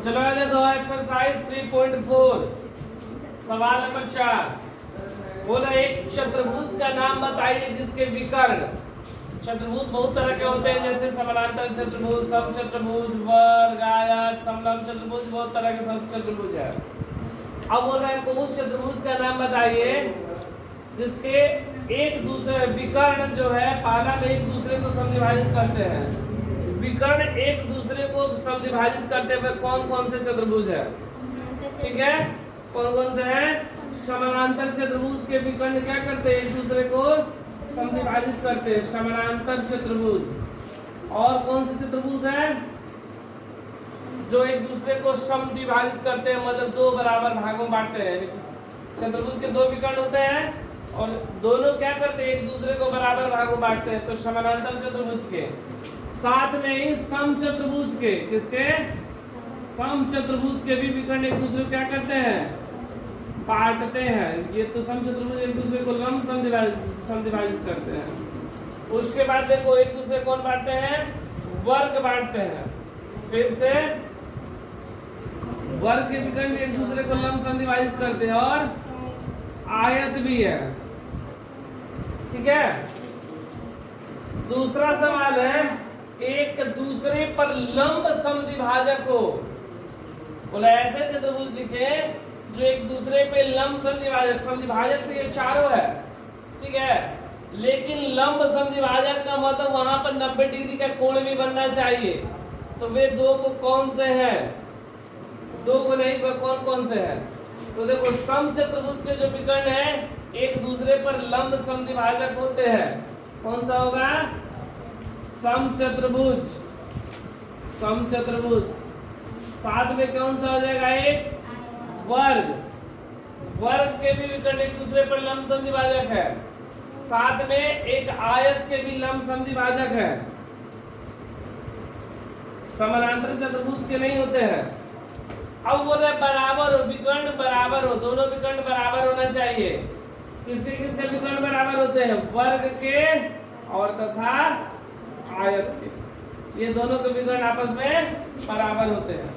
चलो ये देखो एक्सरसाइज 3.4 सवाल नंबर 4 बोला एक चतुर्भुज का नाम बताइए जिसके विकर्ण। चतुर्भुज बहुत तरह के होते हैं जैसे समानांतर चतुर्भुज, समचतुर्भुज, वर्ग, आयत, समलंब चतुर्भुज, बहुत तरह के समचतुर्भुज है। अब बोल रहे हैं उस चतुर्भुज का नाम बताइए जिसके एक दूसरे विकर्ण जो है पाला में एक दूसरे को समविभाजित करते हैं। विकर्ण एक दूसरे को समविभाजित करते हुए कौन कौन से चतुर्भुज है? ठीक है, कौन कौन से हैं? समानांतर चतुर्भुज के विकर्ण क्या करते हैं? एक दूसरे को समविभाजित करते हैं, समानांतर चतुर्भुज। और कौन से चतुर्भुज है जो एक दूसरे को समद्विभाजित करते हैं, मतलब दो बराबर भागों में बांटते हैं। चतुर्भुज के दो विकर्ण होते हैं और दोनों क्या करते हैं? एक दूसरे को बराबर भागों में बांटते हैं। तो समानांतर चतुर्भुज के साथ में ही समचतुर्भुज के, किसके? समचतुर्भुज के भी विकर्ण एक दूसरे को क्या करते हैं? बांटते हैं। ये तो समचतुर्भुज एक दूसरे को लंब समद्विभाजित करते हैं। उसके बाद देखो एक दूसरे को बांटते हैं, वर्ग बांटते हैं। फिर से वर्ग के विकर्ण एक दूसरे को लंब समद्विभाजित करते हैं और आयत भी है। ठीक है, दूसरा सवाल है एक दूसरे पर लंब समद्विभाजक हो। बोला ऐसे चतुर्भुज लिखे जो एक दूसरे पे लंब समद्विभाजक, समद्विभाजक तो ये चारों है, ठीक है, लेकिन लंब समद्विभाजक का मतलब वहां पर 90 डिग्री का कोण भी बनना चाहिए। तो वे दो को कौन से हैं? दो को नहीं, तो कौन कौन से हैं? तो देखो समचतुर्भुज के जो विकर्ण है एक दूसरे पर लंब समद्विभाजक होते हैं। कौन सा होगा? समचतुर्भुज। समचतुर्भुज साथ में कौन सा हो जाएगा? एक वर्ग। वर्ग के भी विकर्ण एक दूसरे पर लंब समद्विभाजक है। साथ में एक आयत के भी लंब समद्विभाजक है। समानांतर चतुर्भुज के नहीं होते हैं। अब बोल रहे बराबर हो, विकर्ण बराबर हो, दोनों विकर्ण बराबर होना चाहिए। किसके किसके विकर्ण बराबर होते हैं? वर्ग के और तथा आयत के। ये दोनों के विकर्ण आपस में बराबर होते हैं।